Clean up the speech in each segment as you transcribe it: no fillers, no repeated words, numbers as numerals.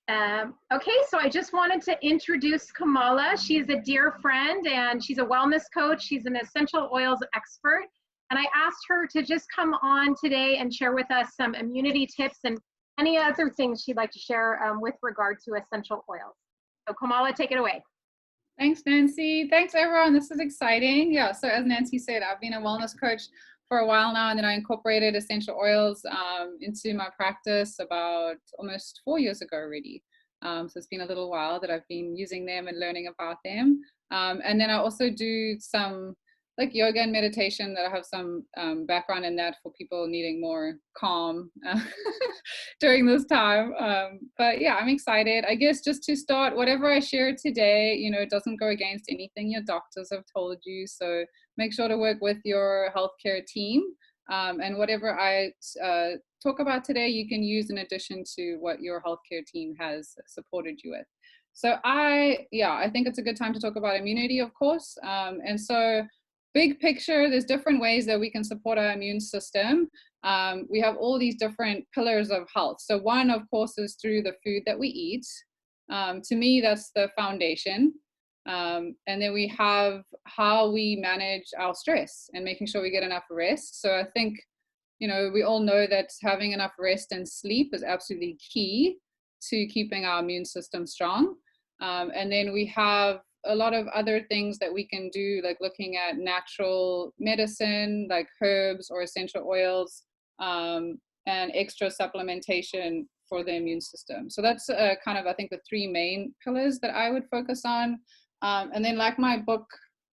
Okay, so I just wanted to introduce Kamala. She's a dear friend and she's a wellness coach. She's an essential oils expert. And I asked her to just come on today and share with us some immunity tips and any other things she'd like to share with regard to essential oils. So Kamala, take it away. Thanks, Nancy. Thanks, everyone. This is exciting. Yeah, so as Nancy said, I've been a wellness coach for a while now, and then I incorporated essential oils into my practice about almost 4 years ago already. So it's been a little while that I've been using them and learning about them. And then I also do some like yoga and meditation that I have some background in that for people needing more calm during this time. But yeah, I'm excited. I guess just to start, whatever I share today, you know, it doesn't go against anything your doctors have told you. So make sure to work with your healthcare team. And whatever I talk about today, you can use in addition to what your healthcare team has supported you with. So I think it's a good time to talk about immunity, of course. And so big picture, there's different ways that we can support our immune system. We have all these different pillars of health. So one, of course, is through the food that we eat. To me, that's the foundation. And then we have how we manage our stress and making sure we get enough rest. So I think, you know, we all know that having enough rest and sleep is absolutely key to keeping our immune system strong. And then we have a lot of other things that we can do, like looking at natural medicine, like herbs or essential oils, and extra supplementation for the immune system. So that's kind of, I think, the three main pillars that I would focus on. And then like my book,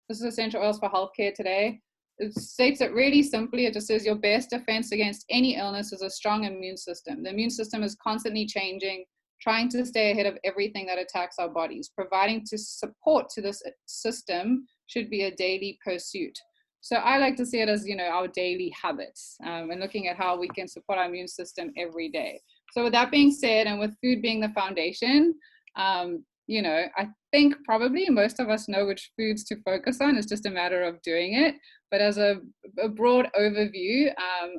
this is Essential Oils for Healthcare Today, it states it really simply. It just says your best defense against any illness is a strong immune system. The immune system is constantly changing, trying to stay ahead of everything that attacks our bodies. Providing to support to this system should be a daily pursuit. So I like to see it as, you know, our daily habits and looking at how we can support our immune system every day. So with that being said, and with food being the foundation, you know, I think probably most of us know which foods to focus on. It's just a matter of doing it. But as a broad overview,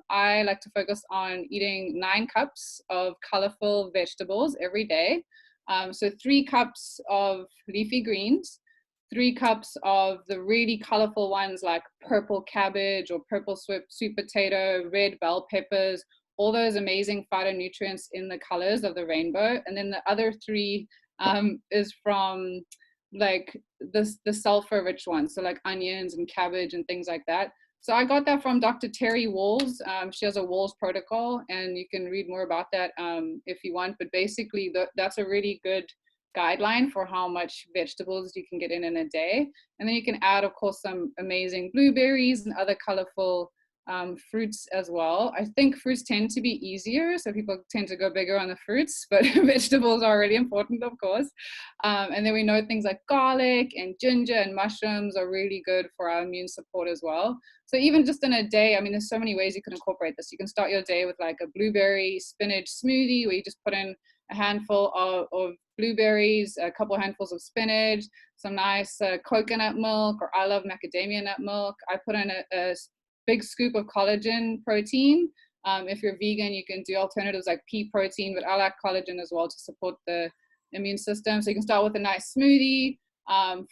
I like to focus on eating 9 cups of colorful vegetables every day. So 3 cups of leafy greens, 3 cups of the really colorful ones like purple cabbage or purple sweet potato, red bell peppers, all those amazing phytonutrients in the colors of the rainbow. And then the other 3 is from like the sulfur rich ones, so like onions and cabbage and things like that. So I got that from Dr. Terry Walls. She has a Walls protocol, and you can read more about that if you want. But basically, that's a really good guideline for how much vegetables you can get in a day. And then you can add, of course, some amazing blueberries and other colorful fruits as well. I think fruits tend to be easier, so people tend to go bigger on the fruits, but vegetables are really important, of course. And then we know things like garlic and ginger and mushrooms are really good for our immune support as well. So even just in a day, I mean, there's so many ways you can incorporate this. You can start your day with like a blueberry spinach smoothie where you just put in a handful of blueberries, a couple handfuls of spinach, some nice coconut milk, or I love macadamia nut milk. I put in a big scoop of collagen protein. If you're vegan, you can do alternatives like pea protein, but I like collagen as well to support the immune system. So you can start with a nice smoothie.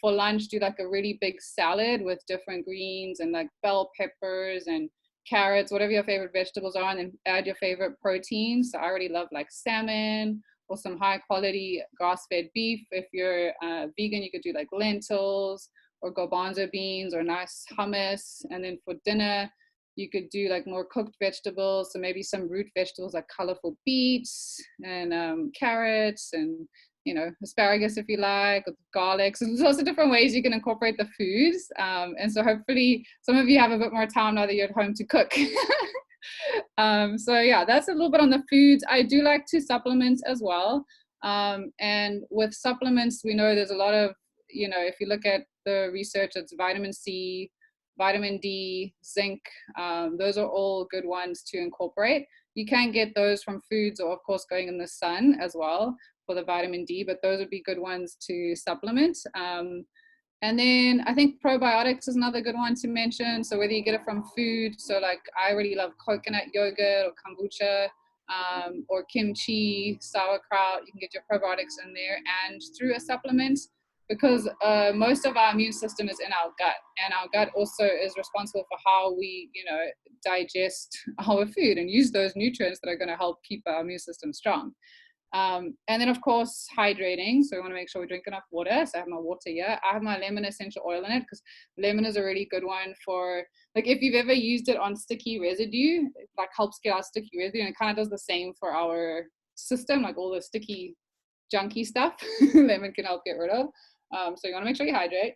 For lunch, do like a really big salad with different greens and like bell peppers and carrots, whatever your favorite vegetables are, and then add your favorite proteins. So I already love like salmon or some high quality grass-fed beef. If you're vegan, you could do like lentils or garbanzo beans or nice hummus. And then for dinner, you could do like more cooked vegetables. So maybe some root vegetables like colorful beets and carrots and, you know, asparagus if you like, or garlic. So there's lots of different ways you can incorporate the foods. And so hopefully some of you have a bit more time now that you're at home to cook. So yeah, that's a little bit on the foods. I do like to supplement as well. And with supplements, we know there's a lot of, you know, if you look at the research, it's vitamin C, vitamin D, zinc. Those are all good ones to incorporate. You can get those from foods or of course going in the sun as well for the vitamin D, but those would be good ones to supplement. And then I think probiotics is another good one to mention. So whether you get it from food, so like I really love coconut yogurt or kombucha, or kimchi, sauerkraut. You can get your probiotics in there, and through a supplement, because most of our immune system is in our gut, and our gut also is responsible for how we, digest our food and use those nutrients that are going to help keep our immune system strong. And then, of course, hydrating. So we want to make sure we drink enough water. So I have my water here. I have my lemon essential oil in it because lemon is a really good one for, like, if you've ever used it on sticky residue, it like helps get our sticky residue, and it kind of does the same for our system, like all the sticky, junky stuff. Lemon can help get rid of. So you want to make sure you hydrate.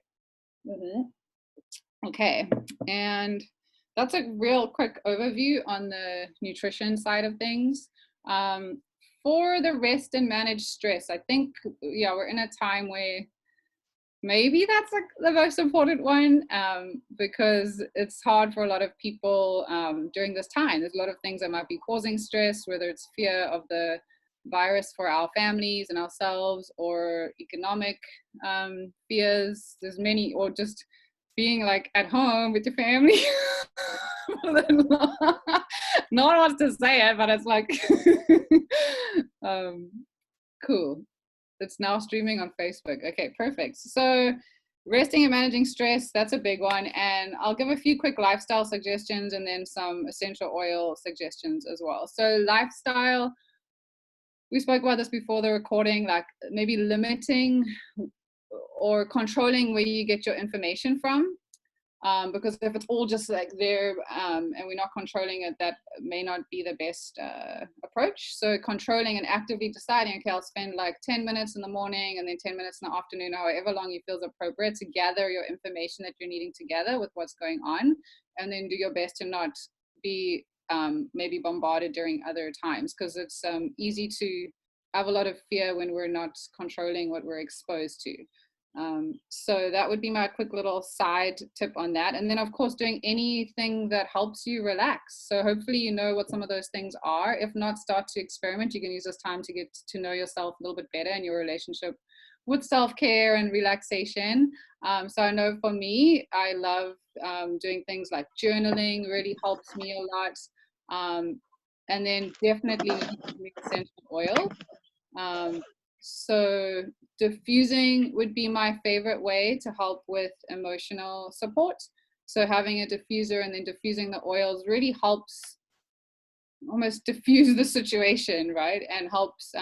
Okay, and that's a real quick overview on the nutrition side of things. For the rest and manage stress, I think, we're in a time where maybe that's like the most important one, because it's hard for a lot of people during this time. There's a lot of things that might be causing stress, whether it's fear of the virus for our families and ourselves, or economic fears. There's many, or just being like at home with your family. No one wants to say it, but it's like cool. It's now streaming on Facebook. Okay, perfect. So resting and managing stress, that's a big one. And I'll give a few quick lifestyle suggestions and then some essential oil suggestions as well. So lifestyle, we spoke about this before the recording, like maybe limiting or controlling where you get your information from. Because if it's all just like there and we're not controlling it, that may not be the best approach. So controlling and actively deciding, okay, I'll spend like 10 minutes in the morning and then 10 minutes in the afternoon, however long you feel is appropriate, to gather your information that you're needing to gather with what's going on, and then do your best to not be maybe bombarded during other times, because it's easy to have a lot of fear when we're not controlling what we're exposed to. So that would be my quick little side tip on that. And then, of course, doing anything that helps you relax. So hopefully you know what some of those things are. If not, start to experiment. You can use this time to get to know yourself a little bit better and your relationship with self-care and relaxation. So I know for me, I love doing things like journaling, really helps me a lot. And then definitely essential oil. So diffusing would be my favorite way to help with emotional support. So having a diffuser and then diffusing the oils really helps almost diffuse the situation, right? And helps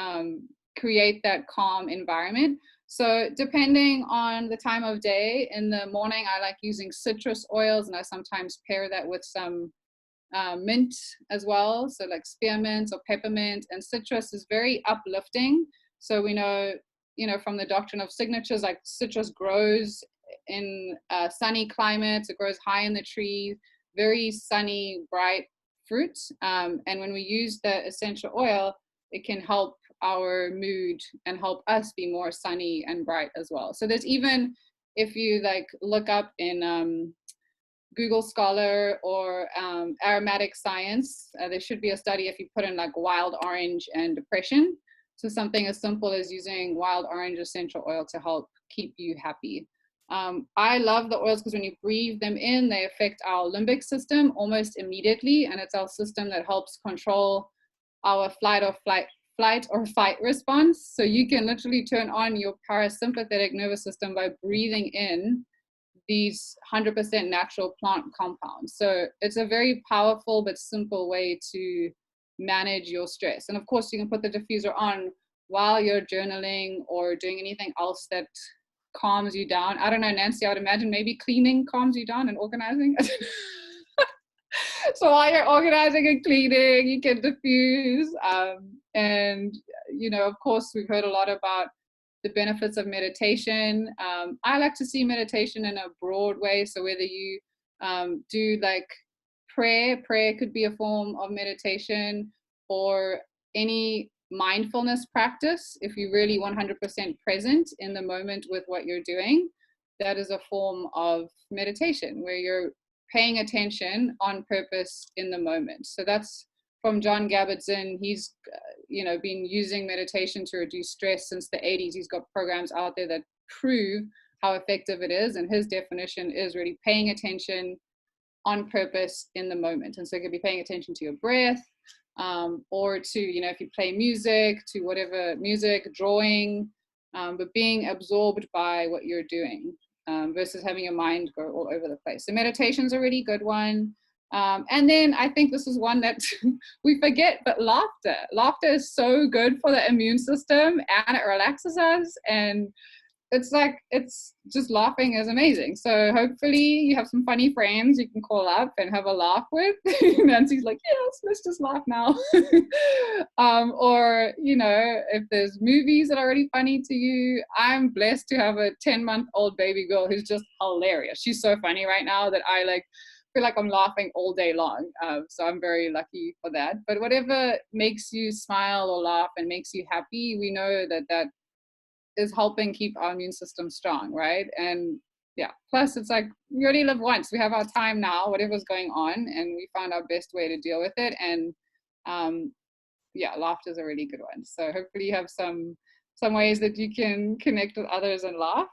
create that calm environment. So depending on the time of day, in the morning, I like using citrus oils, and I sometimes pair that with some mint as well. So like spearmint or peppermint, and citrus is very uplifting. So we know, from the doctrine of signatures, like citrus grows in sunny climates, it grows high in the trees, very sunny, bright fruit. And when we use the essential oil, it can help our mood and help us be more sunny and bright as well. So there's even, if you like look up in Google Scholar or aromatic science, there should be a study if you put in like wild orange and depression. So something as simple as using wild orange essential oil to help keep you happy. I love the oils because when you breathe them in, they affect our limbic system almost immediately, and it's our system that helps control our flight or fight response. So you can literally turn on your parasympathetic nervous system by breathing in these 100% natural plant compounds. So it's a very powerful but simple way to manage your stress. And of course, you can put the diffuser on while you're journaling or doing anything else that calms you down. I don't know, Nancy, I would imagine maybe cleaning calms you down and organizing. So while you're organizing and cleaning, you can diffuse. And, of course, we've heard a lot about the benefits of meditation. I like to see meditation in a broad way. So whether you do like prayer could be a form of meditation, or any mindfulness practice. If you're really 100% present in the moment with what you're doing, that is a form of meditation where you're paying attention on purpose in the moment. So that's from John Kabat-Zinn. He's been using meditation to reduce stress since the 80s. He's got programs out there that prove how effective it is, and his definition is really paying attention on purpose in the moment. And so you could be paying attention to your breath, or to, if you play music, to whatever, music, drawing, but being absorbed by what you're doing, versus having your mind go all over the place. So meditation's a really good one. And then I think this is one that we forget, but laughter. Laughter is so good for the immune system, and it relaxes us. And it's just, laughing is amazing. So hopefully you have some funny friends you can call up and have a laugh with. Nancy's like, yes, let's just laugh now. Or, if there's movies that are really funny to you. I'm blessed to have a 10-month-old baby girl who's just hilarious. She's so funny right now that I feel like I'm laughing all day long. So I'm very lucky for that. But whatever makes you smile or laugh and makes you happy, we know that is helping keep our immune system strong, right? And yeah, plus it's like, we already live once. We have our time now, whatever's going on, and we found our best way to deal with it. And yeah, laughter is a really good one. So hopefully you have some ways that you can connect with others and laugh.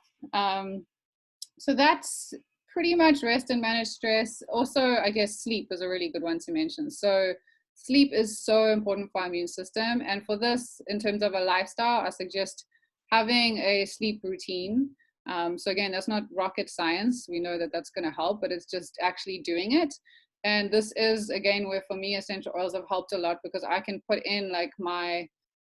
So that's pretty much rest and manage stress. Also, I guess sleep is a really good one to mention. So sleep is so important for our immune system. And for this, in terms of a lifestyle, I suggest having a sleep routine. So again, that's not rocket science. We know that that's going to help, but it's just actually doing it. And this is, again, where for me, essential oils have helped a lot, because I can put in like my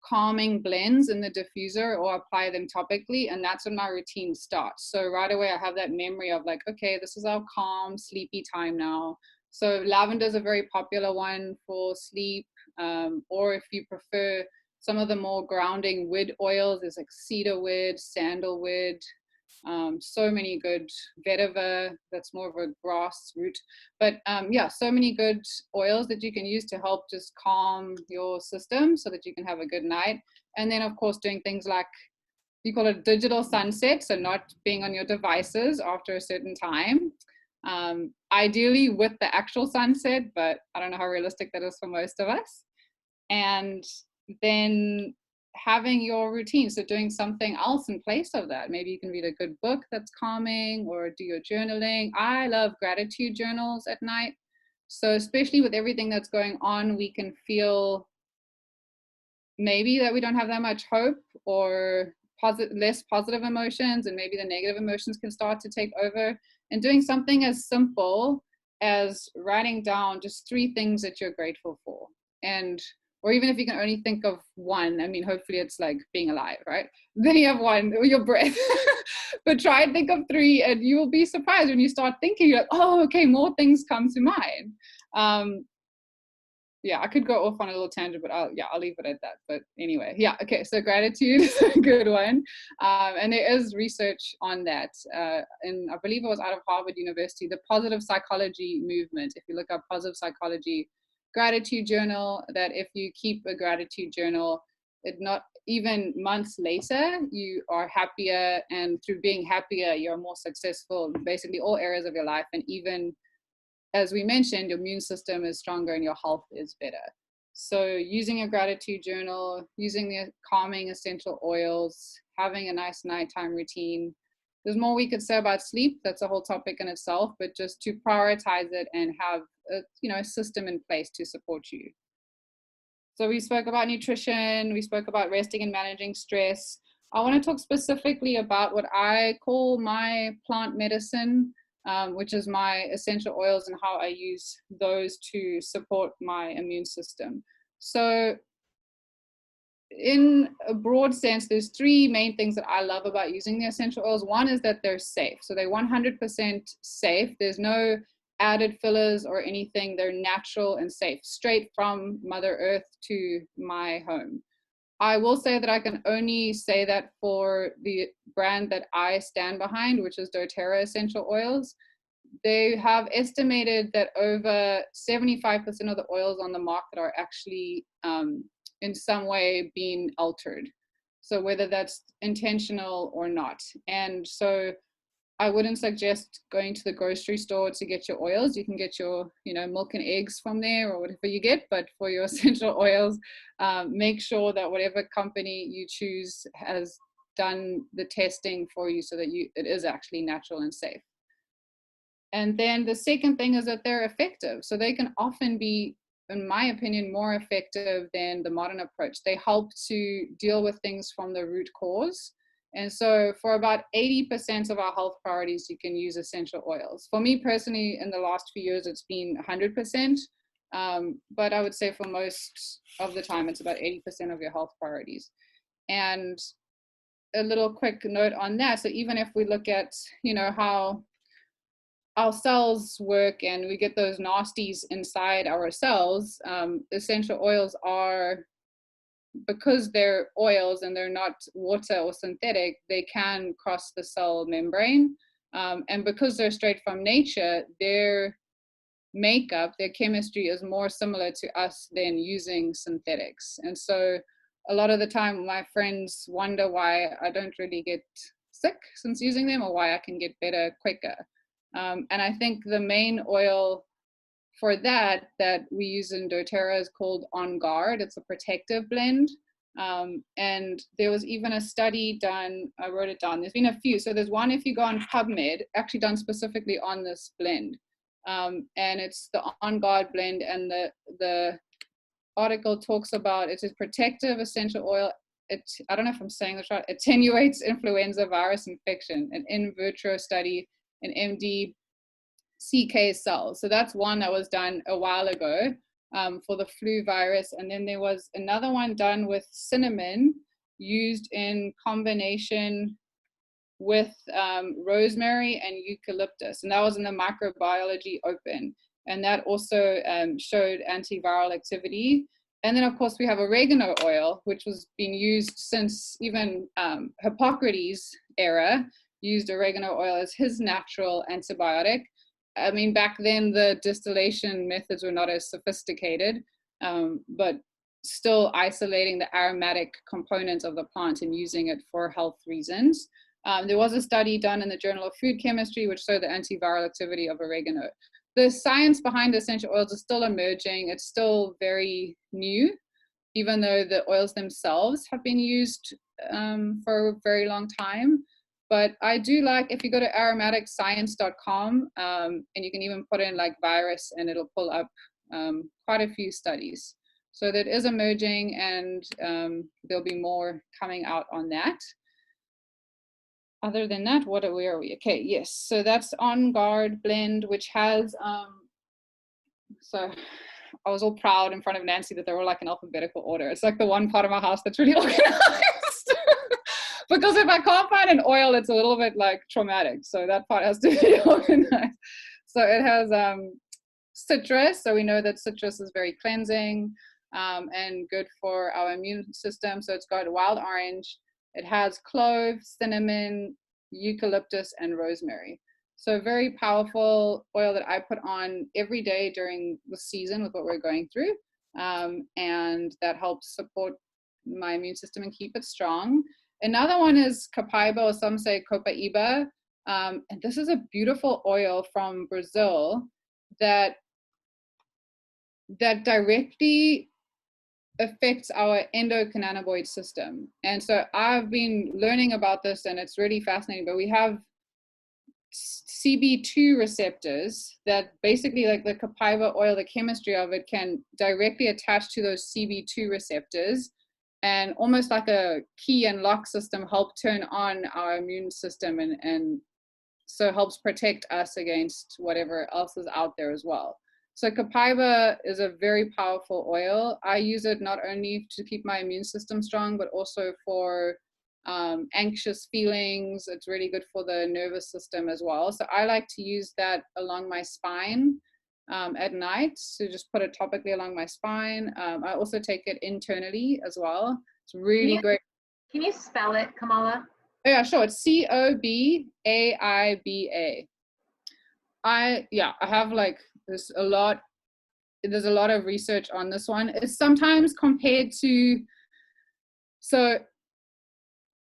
calming blends in the diffuser or apply them topically, and that's when my routine starts. So right away I have that memory of like, okay, this is our calm, sleepy time now. So lavender is a very popular one for sleep, or if you prefer some of the more grounding wood oils, there's like cedarwood, sandalwood, so many good, vetiver, that's more of a grass root. But yeah, so many good oils that you can use to help just calm your system so that you can have a good night. And then of course doing things like, you call it digital sunset, so not being on your devices after a certain time. Ideally with the actual sunset, but I don't know how realistic that is for most of us. And then having your routine, so doing something else in place of that. Maybe you can read a good book that's calming, or do your journaling. I love gratitude journals at night. So especially with everything that's going on, we can feel maybe that we don't have that much hope, or less positive emotions, and maybe the negative emotions can start to take over. And doing something as simple as writing down just 3 things that you're grateful for. And or even if you can only think of one, I mean, hopefully it's like being alive, right? Then you have one, or your breath. But try and think of 3, and you will be surprised when you start thinking, you're like, oh, okay, more things come to mind. Yeah, I could go off on a little tangent, but I'll leave it at that. But anyway, yeah, okay, so gratitude is a good one. And there is research on that. And I believe it was out of Harvard University, the positive psychology movement. If you look up positive psychology, gratitude journal, that if you keep a gratitude journal, it not even months later, you are happier, and through being happier, you're more successful in basically all areas of your life. And even, as we mentioned, your immune system is stronger and your health is better. So using a gratitude journal, using the calming essential oils, having a nice nighttime routine. There's more we could say about sleep. That's a whole topic in itself, but just to prioritize it and have a system in place to support you. So we spoke about nutrition, we spoke about resting and managing stress. I want to talk specifically about what I call my plant medicine, which is my essential oils, and how I use those to support my immune system. So in a broad sense, there's 3 main things that I love about using the essential oils. One is that they're safe. So they're 100% safe. There's no added fillers or anything. They're natural and safe, straight from Mother Earth to my home. I will say that I can only say that for the brand that I stand behind, which is doTERRA Essential Oils. They have estimated that over 75% of the oils on the market are actually in some way being altered. So whether that's intentional or not. And so I wouldn't suggest going to the grocery store to get your oils. You can get your, milk and eggs from there, or whatever you get. But for your essential oils, make sure that whatever company you choose has done the testing for you, so that it is actually natural and safe. And then the second thing is that they're effective. So they can often be in my opinion, more effective than the modern approach. They help to deal with things from the root cause. And so for about 80% of our health priorities, you can use essential oils. For me personally, in the last few years, it's been 100%. But I would say for most of the time, it's about 80% of your health priorities. And a little quick note on that. So even if we look at, how our cells work and we get those nasties inside our cells, essential oils are, because they're oils and they're not water or synthetic, they can cross the cell membrane. And because they're straight from nature, their makeup, their chemistry is more similar to us than using synthetics. And so a lot of the time my friends wonder why I don't really get sick since using them, or why I can get better quicker. And I think the main oil for that we use in doTERRA is called On Guard. It's a protective blend. And there was even a study done, I wrote it down, there's been a few. So there's one, if you go on PubMed, actually done specifically on this blend. And it's the On Guard blend, and the article talks about it's a protective essential oil. I don't know if I'm saying this right, attenuates influenza virus infection, an in vitro study in MD CK cells. So that's one that was done a while ago for the flu virus. And then there was another one done with cinnamon used in combination with rosemary and eucalyptus. And that was in the microbiology open. And that also showed antiviral activity. And then of course we have oregano oil, which was being used since even Hippocrates era, used oregano oil as his natural antibiotic. I mean, back then the distillation methods were not as sophisticated, but still isolating the aromatic components of the plant and using it for health reasons. There was a study done in the Journal of Food Chemistry which showed the antiviral activity of oregano. The science behind essential oils is still emerging. It's still very new, even though the oils themselves have been used for a very long time. But I do like, if you go to aromaticscience.com, and you can even put in like virus and it'll pull up quite a few studies. So that is emerging, and there'll be more coming out on that. Other than that, where are we? Okay, yes. So that's On Guard blend, which has, so I was all proud in front of Nancy that they were like in alphabetical order. It's like the one part of my house that's really organized. Because if I can't find an oil, it's a little bit like traumatic. So that part has to be organized. So it has citrus. So we know that citrus is very cleansing and good for our immune system. So it's got wild orange. It has clove, cinnamon, eucalyptus, and rosemary. So very powerful oil that I put on every day during the season with what we're going through. And that helps support my immune system and keep it strong. Another one is copaiba, or some say copaiba. And this is a beautiful oil from Brazil that directly affects our endocannabinoid system. And so I've been learning about this, and it's really fascinating. But we have CB2 receptors that basically, like the copaiba oil, the chemistry of it can directly attach to those CB2 receptors, and almost like a key and lock system help turn on our immune system, and so helps protect us against whatever else is out there as well. So copaiba is a very powerful oil. I use it not only to keep my immune system strong, but also for anxious feelings. It's really good for the nervous system as well. So I like to use that along my spine at night. So just put it topically along my spine. I also take it internally as well. It's really great. Can you spell it, Kamala? Oh, yeah, sure. It's COBAIBA. I have like, there's a lot of research on this one. It's sometimes compared to, so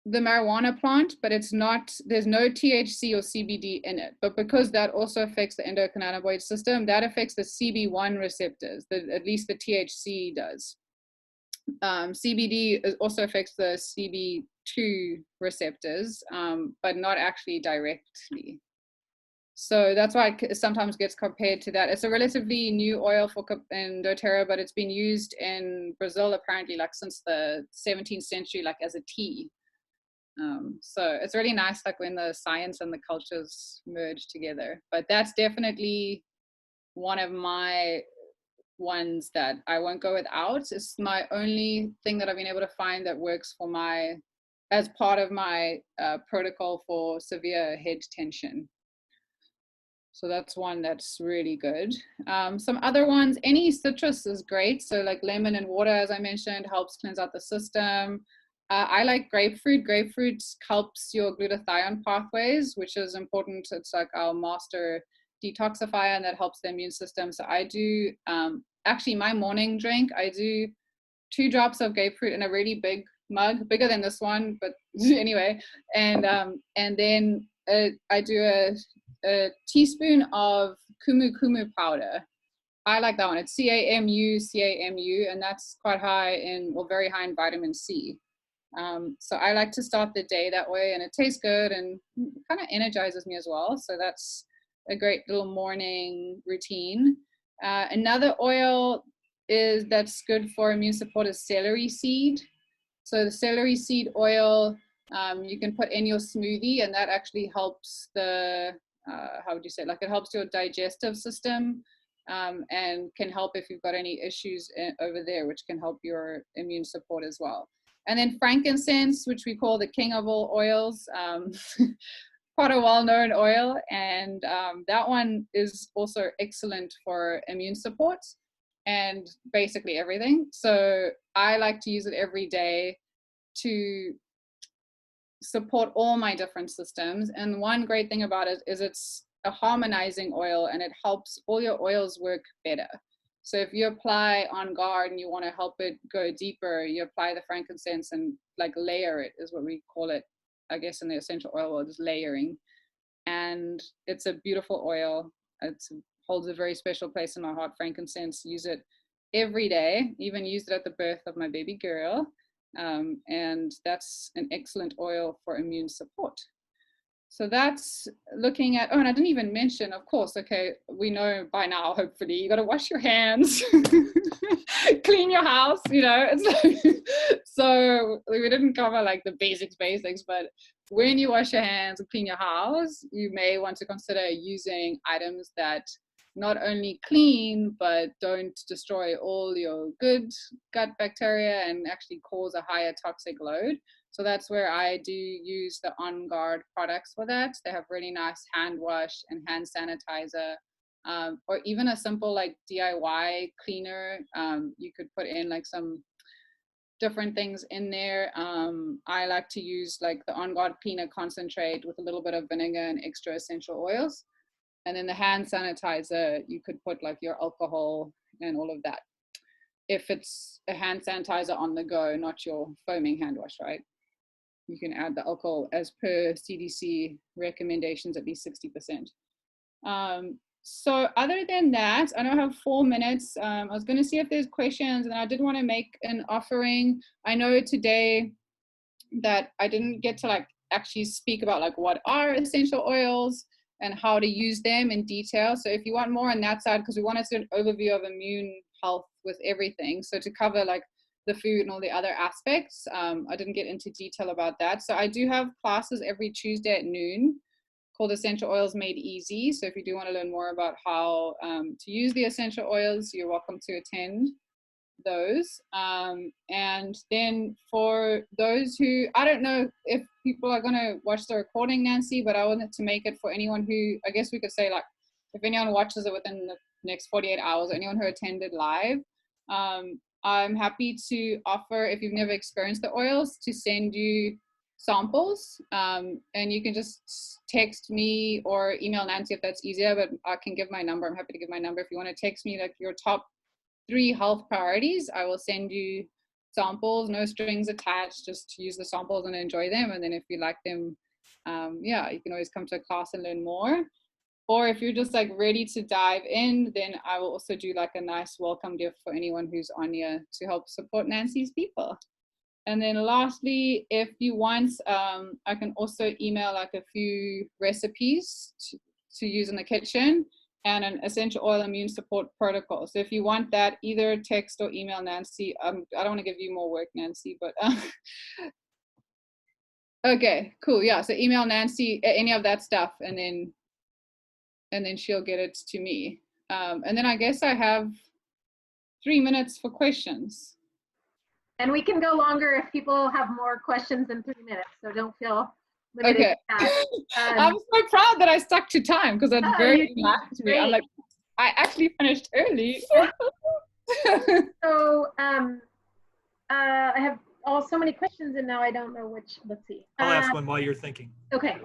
the marijuana plant, but it's not, there's no THC or CBD in it. But because that also affects the endocannabinoid system, that affects the CB1 receptors, at least the THC does. CBD also affects the CB2 receptors, but not actually directly. So that's why it sometimes gets compared to that. It's a relatively new oil in doTERRA, but it's been used in Brazil apparently like since the 17th century, like as a tea. So it's really nice, like when the science and the cultures merge together. But that's definitely one of my ones that I won't go without. It's my only thing that I've been able to find that works for as part of my protocol for severe head tension. So that's one that's really good. Some other ones, any citrus is great. So like lemon and water, as I mentioned, helps cleanse out the system. I like grapefruit. Grapefruit helps your glutathione pathways, which is important. It's like our master detoxifier, and that helps the immune system. So I do, actually my morning drink, I do 2 drops of grapefruit in a really big mug, bigger than this one, but anyway. And then I do a teaspoon of kumu powder. I like that one. It's CAMU, and that's quite high in, well, very high in vitamin C. So I like to start the day that way, and it tastes good and kind of energizes me as well. So that's a great little morning routine. Another oil that's good for immune support is celery seed. So the celery seed oil, you can put in your smoothie, and that actually helps the, how would you say, like it helps your digestive system, and can help if you've got any issues over there, which can help your immune support as well. And then frankincense, which we call the king of all oils, quite a well-known oil, and that one is also excellent for immune support and basically everything. So I like to use it every day to support all my different systems. And one great thing about it is it's a harmonizing oil, and it helps all your oils work better. So if you apply On Guard and you want to help it go deeper, you apply the frankincense and like layer it, is what we call it, I guess, in the essential oil world, is layering. And it's a beautiful oil. It holds a very special place in my heart, frankincense. Use it every day, even used it at the birth of my baby girl. And that's an excellent oil for immune support. So that's looking at, oh, and I didn't even mention, of course, okay, we know by now, hopefully, you got to wash your hands, clean your house, you know. It's like, so we didn't cover like the basics, but when you wash your hands and clean your house, you may want to consider using items that not only clean, but don't destroy all your good gut bacteria and actually cause a higher toxic load. So that's where I do use the On Guard products for that. They have really nice hand wash and hand sanitizer, or even a simple like DIY cleaner. You could put in like some different things in there. I like to use like the On Guard cleaner concentrate with a little bit of vinegar and extra essential oils. And then the hand sanitizer, you could put like your alcohol and all of that. If it's a hand sanitizer on the go, not your foaming hand wash, right? You can add the alcohol as per CDC recommendations, at least 60%. So other than that, I know I have 4 minutes. I was going to see if there's questions, and I did want to make an offering. I know today that I didn't get to like actually speak about like what are essential oils and how to use them in detail. So if you want more on that side, because we wanted to do an overview of immune health with everything. So to cover like the food and all the other aspects, I didn't get into detail about that. So I do have classes every Tuesday at noon called Essential Oils Made Easy. So if you do want to learn more about how to use the essential oils, you're welcome to attend those. And then for those who, I don't know if people are going to watch the recording, Nancy, but I wanted to make it for anyone who, I guess we could say like, if anyone watches it within the next 48 hours, or anyone who attended live, I'm happy to offer, if you've never experienced the oils, to send you samples, and you can just text me or email Nancy if that's easier, but I can give my number. I'm happy to give my number. If you want to text me like your top 3 health priorities, I will send you samples, no strings attached, just use the samples and enjoy them. And then if you like them, yeah, you can always come to a class and learn more. Or if you're just like ready to dive in, then I will also do like a nice welcome gift for anyone who's on here to help support Nancy's people. And then lastly, if you want, I can also email like a few recipes to use in the kitchen, and an essential oil immune support protocol. So if you want that, either text or email Nancy. I don't want to give you more work, Nancy, but okay, cool. Yeah, so email Nancy any of that stuff, and then she'll get it to me. And then I guess I have 3 minutes for questions. And we can go longer if people have more questions than 3 minutes, so don't feel limited Okay. to that. I'm so proud that I stuck to time because that's very relaxed me. I'm great. like, I actually finished early. So I have so many questions, and now I don't know which. Let's see. I'll ask one while you're thinking. Okay.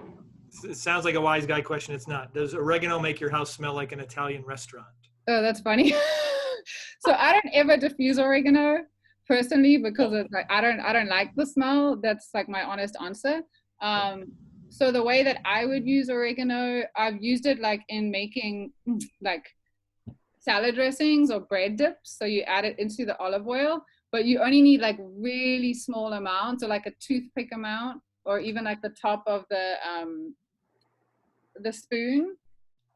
It sounds like a wise guy question. It's not. Does oregano make your house smell like an Italian restaurant? Oh, that's funny. So I don't ever diffuse oregano personally because it's like I don't like the smell. That's like my honest answer. So the way that I would use oregano, I've used it like in making like salad dressings or bread dips. So you add it into the olive oil, but you only need like really small amounts, or like a toothpick amount, or even like the top of the spoon.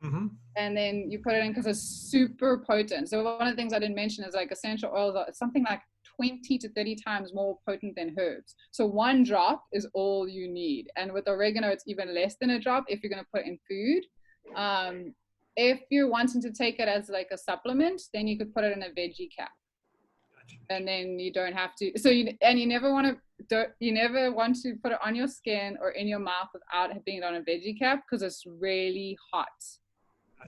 Mm-hmm. And then you put it in because it's super potent. So one of the things I didn't mention is like essential oils are something like 20 to 30 times more potent than herbs. So one drop is all you need. And with oregano, it's even less than a drop if you're going to put it in food. If you're wanting to take it as like a supplement, then you could put it in a veggie cap. Gotcha. And then you don't have to. So you never want to put it on your skin or in your mouth without being on a veggie cap because it's really hot.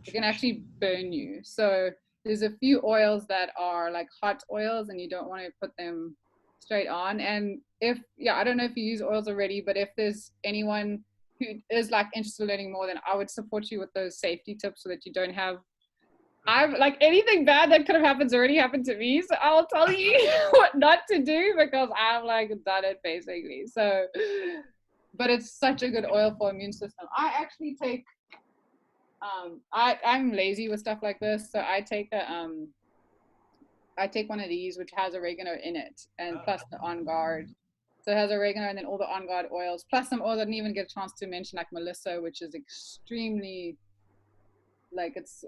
It can actually burn you. So there's a few oils that are like hot oils and you don't want to put them straight on. And I don't know if you use oils already, but if there's anyone who is like interested in learning more, then I would support you with those safety tips so that you don't have, like anything bad that could have happened already happened to me. So I'll tell you what not to do because I've like done it basically. So, but it's such a good oil for immune system. I actually take, I'm lazy with stuff like this, so I take one of these which has oregano in it, and plus the On Guard. So it has oregano and then all the On Guard oils, plus some oils I didn't even get a chance to mention, like Melissa, which is extremely, like it's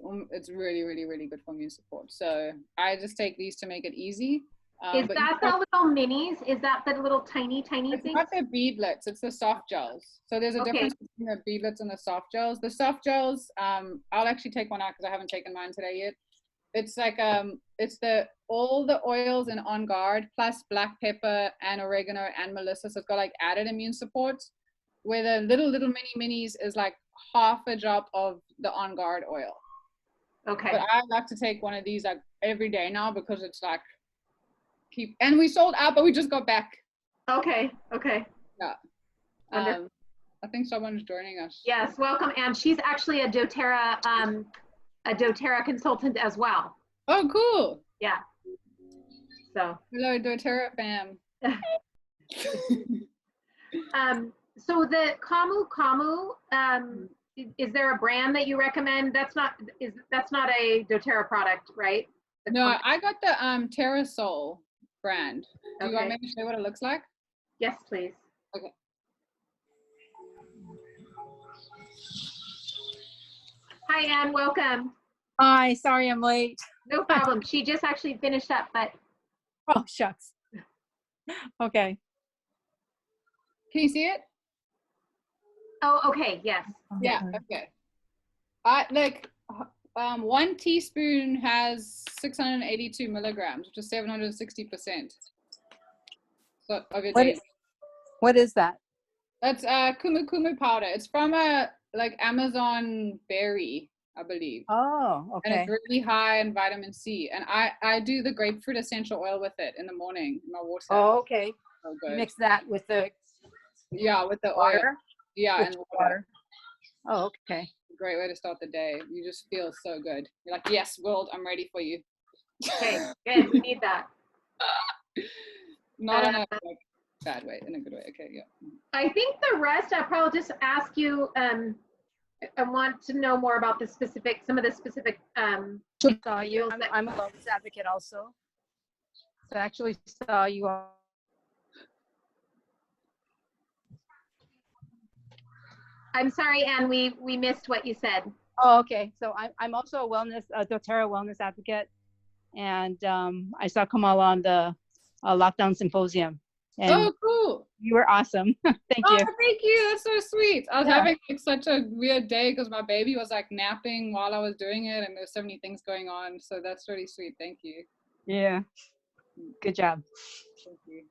really, really, really good for immune support. So I just take these to make it easy. Is that the little minis? Is that the little tiny things? It's not the beadlets, it's the soft gels. So there's a difference between the beadlets and the soft gels. The soft gels, I'll actually take one out because I haven't taken mine today yet. It's like it's all the oils in On Guard plus black pepper and oregano and Melissa. So it's got like added immune support. Where the little minis is like half a drop of the On Guard oil. Okay. But I like to take one of these like every day now because it's like and we sold out, but we just got back. Okay. Yeah. I think someone's joining us. Yes, welcome. And she's actually a doTERRA consultant as well. Oh, cool. Yeah. So. Hello, doTERRA fam. So the Camu, is there a brand that you recommend? That's not a doTERRA product, right? No, I got the TerraSol brand. Do you want me to show what it looks like? Yes, please. Okay. Hi, Anne. Welcome. Hi. Sorry I'm late. No problem. She just actually finished up, but. Oh, shucks. Okay. Can you see it? Oh, okay. Yes. Yeah. Okay. Like 1 teaspoon has 682 milligrams, which is 760%. So of your daily. What is that? That's kumu powder. It's from a like Amazon berry, I believe. Oh, okay. And it's really high in vitamin C. And I do the grapefruit essential oil with it in the morning in my water. Oh, okay. So good. Mix that with the with the water. oil. Yeah, and water. Oh, okay. Great way to start the day. You just feel so good. You're like, yes, world, I'm ready for you. Okay, good. We need that. Not in a like, bad way, in a good way. Okay, yeah. I think the rest I'll probably just ask you. I want to know more about some of the specific. Saw you. I'm a wellness advocate also. So I actually saw you all. I'm sorry, Anne, we missed what you said. Oh, okay. So I'm also a doTERRA wellness advocate. And I saw Kamala on the lockdown symposium. And Oh, cool. you were awesome. Thank Oh, you. thank you. That's so sweet. I was Yeah. having like such a weird day because my baby was like napping while I was doing it, and there's so many things going on. So that's really sweet. Thank you. Yeah. Good job. Thank you.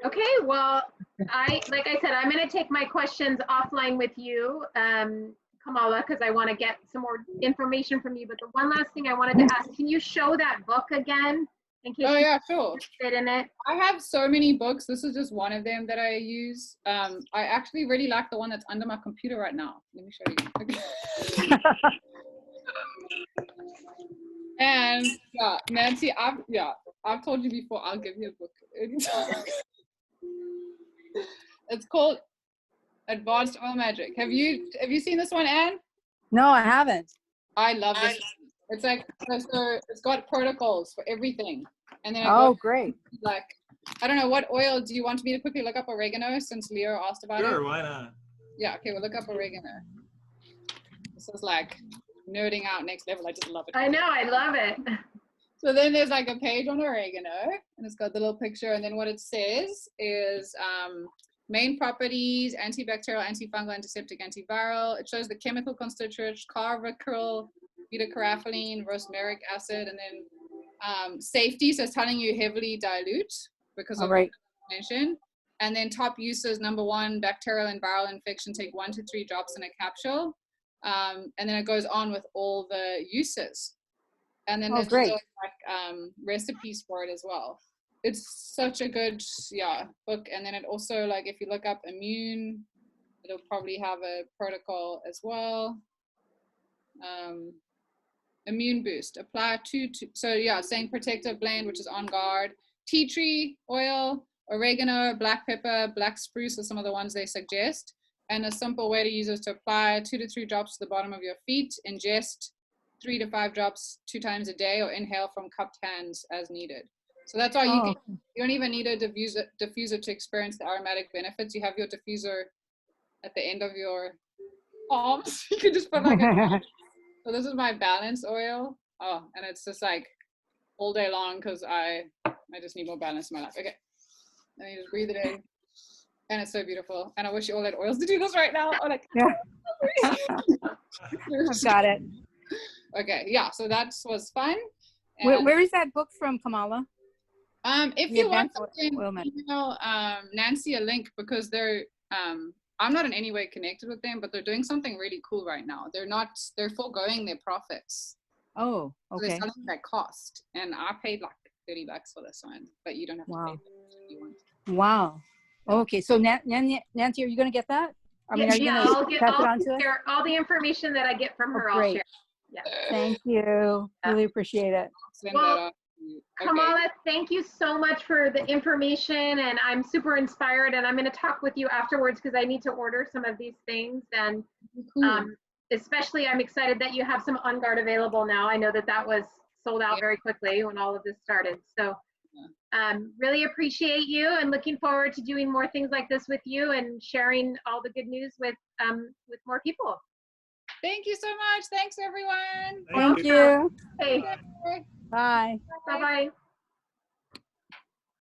Okay, well, like I said, I'm going to take my questions offline with you, Kamala, because I want to get some more information from you. But the one last thing I wanted to ask, can you show that book again in case Oh you yeah, sure. fit in it? I have so many books. This is just one of them that I use. I actually really like the one that's under my computer right now. Let me show you. Okay. And yeah, Nancy, I've told you before, I'll give you a book anytime. It's called Advanced Oil Magic. Have you seen this one, Anne? No, I haven't. I love this. It's like, so it's got protocols for everything. And then Great. like, I don't know, what oil do you want me to quickly look up? Oregano, since Leo asked about it? Sure, why not? Yeah, okay, we'll look up oregano. This is like nerding out next level. I just love it. I know, I love it. So then there's like a page on oregano, and it's got the little picture, and then what it says is main properties: antibacterial, antifungal, antiseptic, antiviral. It shows the chemical constituents: carvacryl, beta-carotene, rosmaric acid, and then safety, so it's telling you heavily dilute because of mention. And then top uses: number 1, bacterial and viral infection, take 1 to 3 drops in a capsule. And then it goes on with all the uses. And then there's like recipes for it as well. It's such a good book. And then it also, like, if you look up immune, it'll probably have a protocol as well. Immune boost, apply saying protective blend, which is on guard, tea tree oil, oregano, black pepper, black spruce are some of the ones they suggest. And a simple way to use is to apply 2 to 3 drops to the bottom of your feet, ingest 3 to 5 drops 2 times a day, or inhale from cupped hands as needed. So that's all you don't even need a diffuser to experience the aromatic benefits. You have your diffuser at the end of your palms. You can just put like so this is my balance oil. Oh, and it's just like all day long because I just need more balance in my life. Okay. And you just breathe it in. And it's so beautiful. And I wish you all had oils to do this right now. Oh, like, I've got it. Okay, yeah, so that was fun. Where is that book from, Kamala? If you want something, email Nancy a link, because they're I'm not in any way connected with them, but they're doing something really cool right now. They're foregoing their profits. Oh, okay. So they're selling at cost, and I paid like $30 for this one, but you don't have to pay if you want. Wow. Okay, so Nancy, are you going to get that? I mean, are you going to pass it on to us? All the information that I get from her, I'll share. Yeah. Thank you. Really appreciate it. Well, Kamala, thank you so much for the information, and I'm super inspired, and I'm going to talk with you afterwards because I need to order some of these things. And especially I'm excited that you have some On Guard available now. I know that was sold out very quickly when all of this started. So really appreciate you, and looking forward to doing more things like this with you and sharing all the good news with more people. Thank you so much. Thanks, everyone. Thank you. Hey. Bye. Bye-bye.